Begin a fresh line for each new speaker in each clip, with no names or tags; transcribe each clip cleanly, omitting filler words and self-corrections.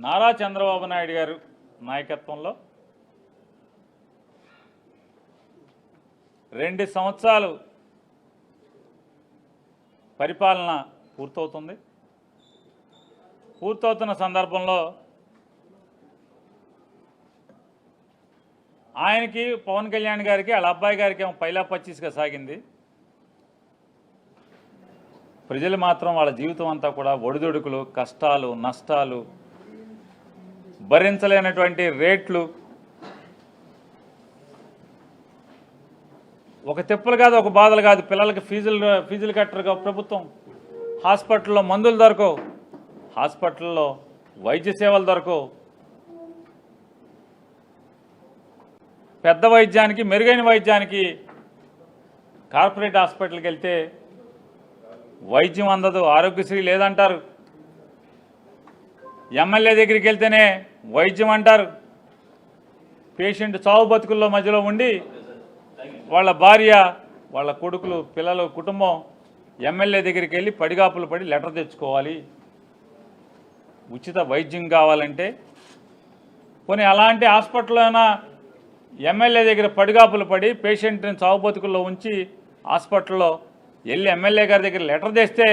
నారా చంద్రబాబు నాయుడు గారు నాయకత్వంలో 2 సంవత్సరాలు పరిపాలన పూర్తవుతుంది. పూర్తవుతున్న సందర్భంలో ఆయనకి పవన్ కళ్యాణ్ గారికి వాళ్ళ అబ్బాయి గారికి ఏమో పైలా పచ్చిస్గా సాగింది. ప్రజలు మాత్రం వాళ్ళ జీవితం అంతా కూడా ఒడిదుడుకులు, కష్టాలు, నష్టాలు, భరించలేనటువంటి రేట్లు, ఒక తిప్పలు కాదు, ఒక బాధలు కాదు. పిల్లలకి ఫీజులు కట్టరుగా ప్రభుత్వం, హాస్పిటల్లో మందులు దొరకవు, హాస్పిటల్లో వైద్య సేవలు దొరకవు, పెద్ద వైద్యానికి, మెరుగైన వైద్యానికి కార్పొరేట్ హాస్పిటల్కి వెళ్తే వైద్యం అందదు, ఆరోగ్యశ్రీ లేదంటారు. ఎమ్మెల్యే దగ్గరికి వెళ్తేనే వైద్యం అంటారు. పేషెంట్ చావు బతుకుల్లో మధ్యలో ఉండి వాళ్ళ భార్య, వాళ్ళ కొడుకులు, పిల్లలు, కుటుంబం ఎమ్మెల్యే దగ్గరికి వెళ్ళి పడిగాపులు పడి లెటర్ తెచ్చుకోవాలి ఉచిత వైద్యం కావాలంటే. పోనీ అలాంటి హాస్పిటల్లోనా ఎమ్మెల్యే దగ్గర పడిగాపులు పడి పేషెంట్ని చావు బతుకుల్లో ఉంచి హాస్పిటల్లో వెళ్ళి ఎమ్మెల్యే గారి దగ్గర లెటర్ తెస్తే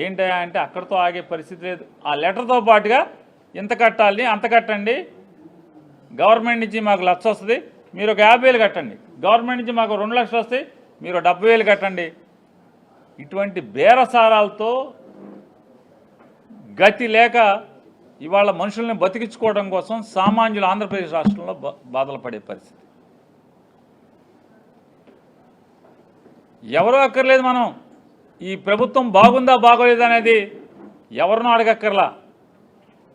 ఏంటా అంటే అక్కడితో ఆగే పరిస్థితి లేదు. ఆ లెటర్తో పాటుగా ఇంత కట్టాలి, అంత కట్టండి, గవర్నమెంట్ నుంచి మాకు 1,00,000 వస్తుంది, మీరు ఒక 50,000 కట్టండి, గవర్నమెంట్ నుంచి మాకు 2 లక్షలు వస్తాయి, మీరు 70,000 కట్టండి. ఇటువంటి బేరసారాలతో గతి లేక ఇవాళ మనుషుల్ని బతికించుకోవడం కోసం సామాన్యులు ఆంధ్రప్రదేశ్ రాష్ట్రంలో బాధలు పడే పరిస్థితి. ఎవరో అక్కర్లేదు, మనం ఈ ప్రభుత్వం బాగుందా బాగోలేదా అనేది ఎవరినో అడగక్కర్లా.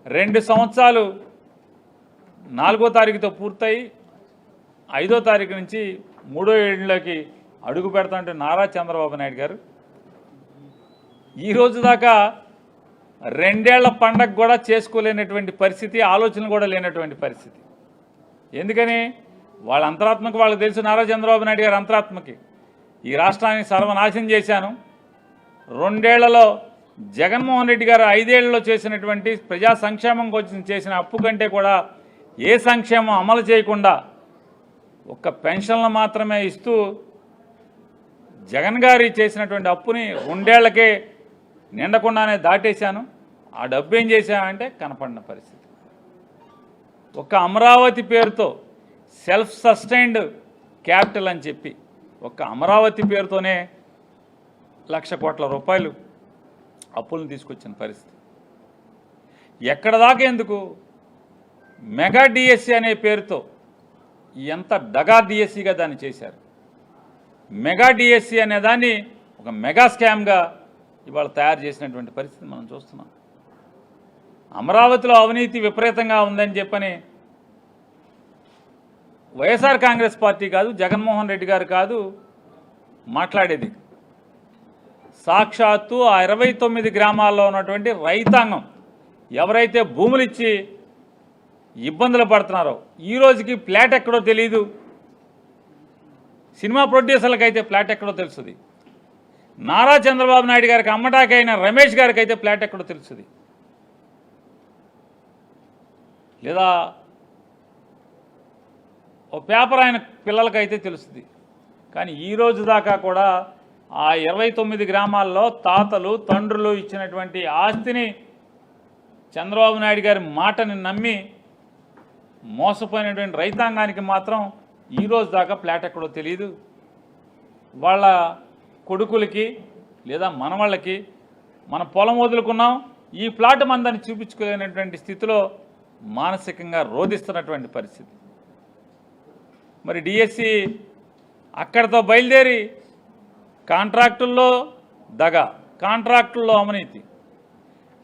2 సంవత్సరాలు 4వ తారీఖుతో పూర్తయి 5వ తారీఖు నుంచి 3వ ఏడులోకి అడుగు పెడతాంటే నారా చంద్రబాబు నాయుడు గారు ఈ రోజు దాకా 2 ఏళ్ల పండగ కూడా చేసుకోలేనటువంటి పరిస్థితి, ఆలోచనలు కూడా లేనటువంటి పరిస్థితి. ఎందుకని? వాళ్ళ అంతరాత్మకు వాళ్ళకి తెలుసు. నారా చంద్రబాబు నాయుడు గారి అంతరాత్మకి ఈ రాష్ట్రాన్ని సర్వనాశనం చేశాను, 2 ఏళ్లలో జగన్మోహన్ రెడ్డి గారు 5 ఏళ్లలో చేసినటువంటి ప్రజా సంక్షేమం కోసం చేసిన అప్పు కంటే కూడా ఏ సంక్షేమం అమలు చేయకుండా ఒక్క పెన్షన్లు మాత్రమే ఇస్తూ జగన్ గారి చేసినటువంటి అప్పుని 2 ఏళ్లకే నిండకుండానే దాటేశాను. ఆ డబ్బు ఏం చేశామంటే కనపడిన పరిస్థితి. ఒక్క అమరావతి పేరుతో సెల్ఫ్ సస్టైన్డ్ క్యాపిటల్ అని చెప్పి ఒక్క అమరావతి పేరుతోనే 1,00,000 కోట్ల రూపాయలు అప్పులను తీసుకొచ్చిన పరిస్థితి. ఎక్కడ దాకా ఎందుకు? మెగా డిఎస్సి అనే పేరుతో ఎంత డగా డిఎస్సిగా దాన్ని చేశారు. మెగా డిఎస్సి అనే దాన్ని ఒక మెగా స్కామ్గా ఇవాళ తయారు చేసినటువంటి పరిస్థితి మనం చూస్తున్నాం. అమరావతిలో అవినీతి విపరీతంగా ఉందని చెప్పని వైఎస్ఆర్ కాంగ్రెస్ పార్టీ కాదు, జగన్మోహన్ రెడ్డి గారు కాదు మాట్లాడేది. సాక్షాత్తు ఆ 29 గ్రామాల్లో ఉన్నటువంటి రైతాంగం ఎవరైతే భూములు ఇచ్చి ఇబ్బందులు పడుతున్నారో, ఈ రోజుకి ఫ్లాట్ ఎక్కడో తెలియదు. సినిమా ప్రొడ్యూసర్లకైతే ఫ్లాట్ ఎక్కడో తెలుస్తుంది. నారా చంద్రబాబు నాయుడు గారికి అమ్మటాకైన రమేష్ గారికి అయితే ఫ్లాట్ ఎక్కడో తెలుస్తుంది. లేదా ఓ పేపర్ ఆయన పిల్లలకైతే తెలుస్తుంది. కానీ ఈరోజు దాకా కూడా ఆ 29 గ్రామాల్లో తాతలు, తండ్రులు ఇచ్చినటువంటి ఆస్తిని చంద్రబాబు నాయుడు గారి మాటని నమ్మి మోసపోయినటువంటి రైతాంగానికి మాత్రం ఈరోజు దాకా ఫ్లాట్ ఎక్కడో తెలియదు. వాళ్ళ కొడుకులకి లేదా మనవాళ్ళకి మన పొలం వదులుకున్నాం, ఈ ప్లాట్ మందని చూపించుకోలేనటువంటి స్థితిలో మానసికంగా రోధిస్తున్నటువంటి పరిస్థితి. మరి డిఎస్సి అక్కడితో బయలుదేరి కాంట్రాక్టుల్లో దగ, కాంట్రాక్టుల్లో అవినీతి,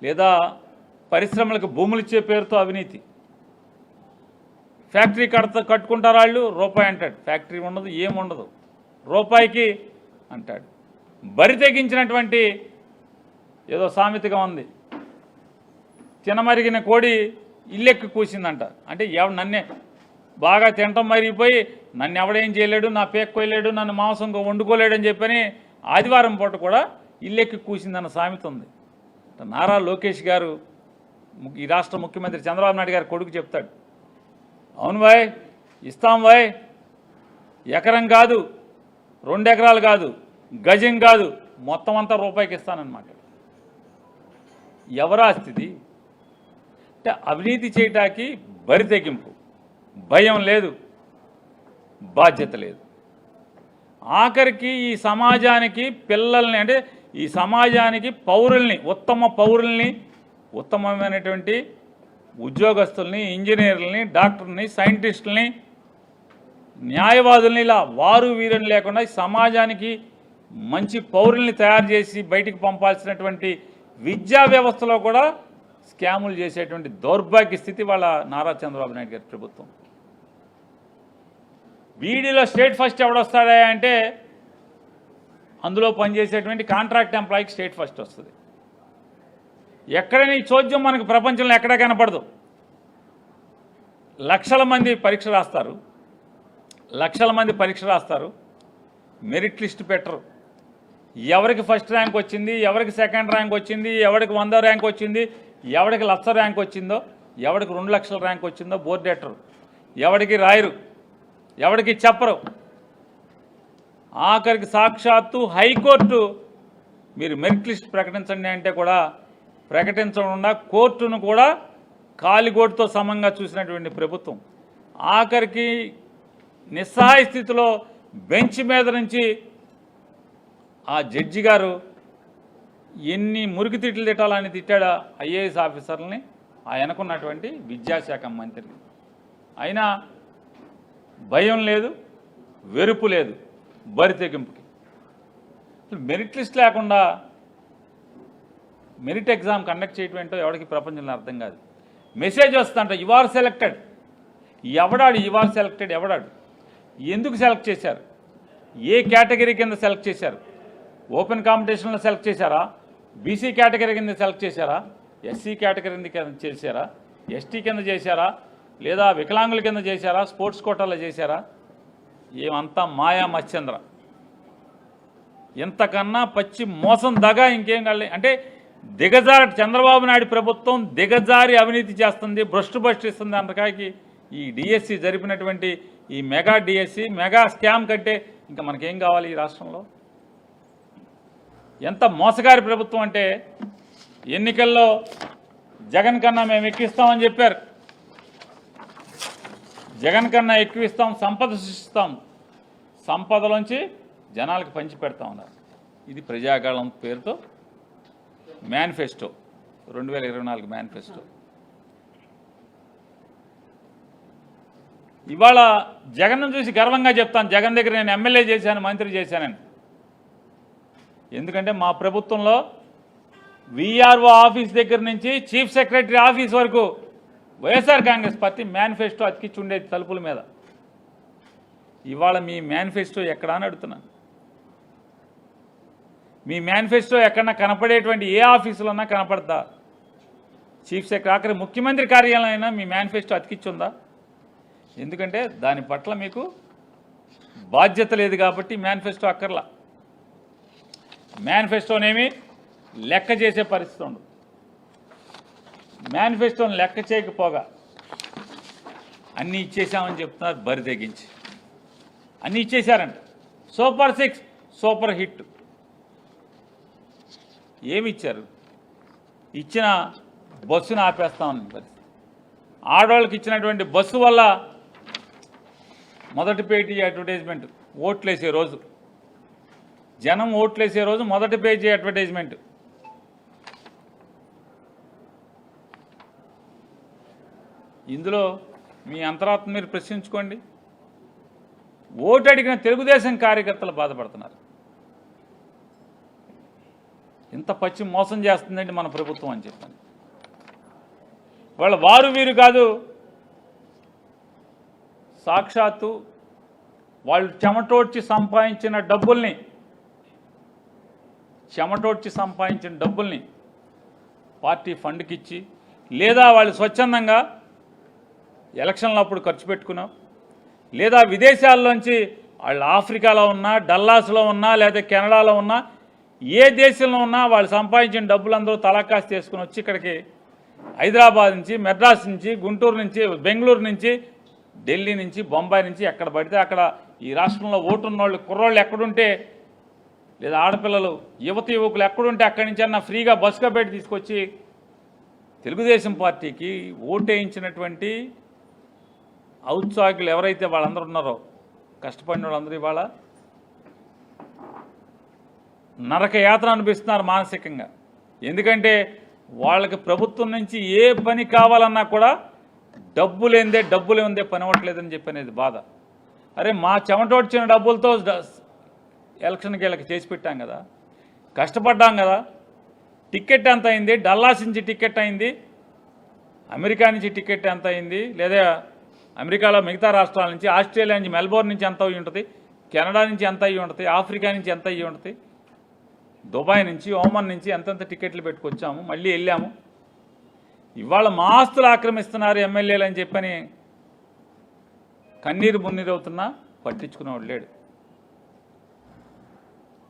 లేదా పరిశ్రమలకు భూములు ఇచ్చే పేరుతో అవినీతి. ఫ్యాక్టరీ కట్టుకుంటారు వాళ్ళు, రూపాయి అంటాడు, ఫ్యాక్టరీ ఉండదు, ఏముండదు, రూపాయికి అంటాడు. బరి తెగించినటువంటి ఏదో సామెతగా ఉంది, తినమరిగిన కోడి ఇల్లెక్కి కూసిందంట. అంటే నన్నే బాగా తినటం మరిగిపోయి నన్ను ఎవడేం చేయలేడు, నా పేక్కోయలేడు, నన్ను మాంసం వండుకోలేడు అని చెప్పని ఆదివారం పూట కూడా ఇల్లెక్కి కూసిందన్న సామెత ఉంది. నారా లోకేష్ గారు ఈ రాష్ట్ర ముఖ్యమంత్రి చంద్రబాబు నాయుడు గారి కొడుకు చెప్తాడు, అవును భాయ్ ఇస్తాం భాయ్, ఎకరం కాదు 2 ఎకరాలు కాదు గజం కాదు మొత్తం అంతా రూపాయికి ఇస్తానన్నమాట. ఎవరా స్థితి అంటే అవినీతి చేయటానికి బరి తెగింపు, భయం లేదు, బాధ్యత లేదు. ఆఖరికి ఈ సమాజానికి పిల్లల్ని అంటే ఈ సమాజానికి పౌరుల్ని, ఉత్తమ పౌరుల్ని, ఉత్తమమైనటువంటి ఉద్యోగస్తుల్ని, ఇంజనీర్లని, డాక్టర్ని, సైంటిస్టుల్ని, న్యాయవాదుల్ని ఇలా వారు వీరని లేకుండా సమాజానికి మంచి పౌరుల్ని తయారు చేసి బయటికి పంపాల్సినటువంటి విద్యా వ్యవస్థలో కూడా స్కాములు చేసేటువంటి దౌర్భాగ్య స్థితి వాళ్ళ నారా చంద్రబాబు నాయుడు గారి ప్రభుత్వం. వీడిలో స్టేట్ ఫస్ట్ ఎవడొస్తాడా అంటే అందులో పనిచేసేటువంటి కాంట్రాక్ట్ ఎంప్లాయీకి స్టేట్ ఫస్ట్ వస్తుంది. ఎక్కడని చోద్యం మనకు ప్రపంచంలో ఎక్కడా కనపడదు. లక్షల మంది పరీక్ష రాస్తారు, మెరిట్ లిస్ట్ పెట్టరు. ఎవరికి ఫస్ట్ ర్యాంక్ వచ్చింది, ఎవరికి సెకండ్ ర్యాంక్ వచ్చింది, ఎవరికి 100 ర్యాంక్ వచ్చింది, ఎవరికి 1,00,000 ర్యాంక్ వచ్చిందో, ఎవరికి 2 లక్షల ర్యాంక్ వచ్చిందో బోర్డు ఎట్టరు, ఎవరికి రాయరు, ఎవరికి చెప్పరు. ఆఖరికి సాక్షాత్తు హైకోర్టు మీరు మెరిట్ లిస్ట్ ప్రకటించండి అంటే కూడా ప్రకటించకుండా కోర్టును కూడా కాలిగోటుతో సమంగా చూసినటువంటి ప్రభుత్వం. ఆఖరికి నిస్సహాయ స్థితిలో బెంచ్ మీద నుంచి ఆ జడ్జి గారు ఎన్ని మురికి తిట్లు తిట్టాలని తిట్టాడా ఐఏఎస్ ఆఫీసర్లని ఆయనకున్నటువంటి విద్యాశాఖ మంత్రి. అయినా భయం లేదు, వెరుపు లేదు, బరి తెగింపుకి. మెరిట్ లిస్ట్ లేకుండా మెరిట్ ఎగ్జామ్ కండక్ట్ చేయటం ఏంటో ఎవరికి ప్రపంచంలో అర్థం కాదు. మెసేజ్ వస్తుందంట, యు ఆర్ సెలెక్టెడ్. ఎవడాడు యు ఆర్ సెలెక్టెడ్? ఎవడాడు? ఎందుకు సెలెక్ట్ చేశారు? ఏ కేటగిరీ కింద సెలెక్ట్ చేశారు? ఓపెన్ కాంపిటీషన్లో సెలెక్ట్ చేశారా? బీసీ కేటగిరీ కింద సెలెక్ట్ చేశారా? ఎస్సీ కేటగిరీ కింద చేశారా? ఎస్టీ కింద చేశారా? లేదా వికలాంగుల కింద చేశారా? స్పోర్ట్స్ కోటాలో చేశారా? ఏమంతా మాయా మత్స్యంద్ర. ఇంతకన్నా పచ్చి మోసం దగా ఇంకేం కాలే. అంటే దిగజారి చంద్రబాబు నాయుడు ప్రభుత్వం దిగజారి అవినీతి చేస్తుంది, భ్రష్టుపట్టిస్తుంది. అంతకాకి ఈ డిఎస్సి జరిపినటువంటి ఈ మెగా డిఎస్సి, మెగా స్కామ్ కంటే ఇంకా మనకేం కావాలి ఈ రాష్ట్రంలో? ఎంత మోసగారి ప్రభుత్వం అంటే ఎన్నికల్లో జగన్ కన్నా మేము ఎక్కిస్తామని చెప్పారు. జగన్ కన్నా ఎక్కువిస్తాం, సంపద సృష్టిస్తాం, సంపదలోంచి జనాలకు పంచి పెడతా ఉన్నారు. ఇది ప్రజాగాళం పేరుతో మేనిఫెస్టో, 2024 మేనిఫెస్టో. ఇవాళ జగన్ను చూసి గర్వంగా చెప్తాను, జగన్ దగ్గర నేను ఎమ్మెల్యే చేశాను, మంత్రి చేశానని. ఎందుకంటే మా ప్రభుత్వంలో విఆర్ఓ ఆఫీస్ దగ్గర నుంచి చీఫ్ సెక్రటరీ ఆఫీస్ వరకు వైఎస్ఆర్ కాంగ్రెస్ పార్టీ మేనిఫెస్టో అతికిచ్చి ఉండేది తలుపుల మీద. ఇవాళ మీ మేనిఫెస్టో ఎక్కడా అని అడుగుతున్నాను. మీ మేనిఫెస్టో ఎక్కడన్నా కనపడేటువంటి ఏ ఆఫీసులోన్నా కనపడతా? చీఫ్ సెక్రటరీ ఆఖరి ముఖ్యమంత్రి కార్యాలయం అయినా మీ మేనిఫెస్టో అతికిచ్చుందా? ఎందుకంటే దాని పట్ల మీకు బాధ్యత లేదు కాబట్టి మేనిఫెస్టో అక్కర్లా. మేనిఫెస్టోనేమి లెక్క చేసే పరిస్థితి ఉండదు. మేనిఫెస్టోని లెక్క చేయకపోగా అన్నీ ఇచ్చేసామని చెప్తున్నారు బరి తెగించి. అన్నీ ఇచ్చేశారంట. Super 6 super hit. ఏమి ఇచ్చారు? ఇచ్చిన బస్సును ఆపేస్తామని పరిస్థితి. ఆడవాళ్ళకి ఇచ్చినటువంటి బస్సు వల్ల మొదటి పేజీ అడ్వర్టైజ్మెంట్, ఓట్లేసే రోజు, జనం ఓట్లేసే రోజు మొదటి పేజీ అడ్వర్టైజ్మెంట్. ఇందులో మీ అంతరాత్మ మీరు ప్రశ్నించుకోండి. ఓటు అడిగిన తెలుగుదేశం కార్యకర్తలు బాధపడుతున్నారు. ఇంత పచ్చి మోసం చేస్తుందండి మన ప్రభుత్వం అని చెప్పాను. వారు వీరు కాదు, సాక్షాత్తు వాళ్ళు చెమటోడ్చి సంపాదించిన డబ్బుల్ని పార్టీ ఫండ్కి ఇచ్చి, లేదా వాళ్ళు స్వచ్ఛందంగా ఎలక్షన్లు అప్పుడు ఖర్చు పెట్టుకున్నాం, లేదా విదేశాల్లోంచి వాళ్ళు ఆఫ్రికాలో ఉన్నా, డల్లాస్లో ఉన్నా, లేదా కెనడాలో ఉన్నా, ఏ దేశంలో ఉన్నా వాళ్ళు సంపాదించిన డబ్బులందరూ తలాకాసి తీసుకుని వచ్చి ఇక్కడికి హైదరాబాద్ నుంచి, మెడ్రాస్ నుంచి, గుంటూరు నుంచి, బెంగళూరు నుంచి, ఢిల్లీ నుంచి, బొంబాయి నుంచి ఎక్కడ పడితే అక్కడ ఈ రాష్ట్రంలో ఓటున్నోళ్ళు కుర్రోళ్ళు ఎక్కడుంటే, లేదా ఆడపిల్లలు యువతి యువకులు ఎక్కడుంటే అక్కడి నుంచి అన్న ఫ్రీగా బస్సుగా పెట్టి తీసుకొచ్చి తెలుగుదేశం పార్టీకి ఓటేయించినటువంటి ఔత్సాహికులు ఎవరైతే వాళ్ళందరూ ఉన్నారో, కష్టపడిన వాళ్ళందరూ ఇవాళ నరక యాత్ర అనిపిస్తున్నారు మానసికంగా. ఎందుకంటే వాళ్ళకి ప్రభుత్వం నుంచి ఏ పని కావాలన్నా కూడా డబ్బు లేనిదే పని అవ్వట్లేదని చెప్పనేది బాధ. అరే మా చెమట వచ్చిన డబ్బులతో ఎలక్షన్కి వీళ్ళకి చేసి పెట్టాం కదా, కష్టపడ్డాం కదా. టికెట్ ఎంత అయింది? డల్లాస్ నుంచి టికెట్ అయింది, అమెరికా నుంచి టికెట్ ఎంత అయింది, లేదా అమెరికాలో మిగతా రాష్ట్రాల నుంచి, ఆస్ట్రేలియా నుంచి, మెల్బోర్న్ నుంచి ఎంత అయ్యి ఉంటుంది, కెనడా నుంచి ఎంత అయ్యి ఉంటుంది, ఆఫ్రికా నుంచి ఎంత అయ్యి ఉంటుంది, దుబాయ్ నుంచి, ఓమన్ నుంచి ఎంతెంత టికెట్లు పెట్టుకొచ్చాము, మళ్ళీ వెళ్ళాము. ఇవాళ మా ఆస్తులు ఆక్రమిస్తున్నారు ఎమ్మెల్యేలు అని చెప్పని కన్నీరు మున్నీరు అవుతున్నా పట్టించుకునేవాడు లేడు.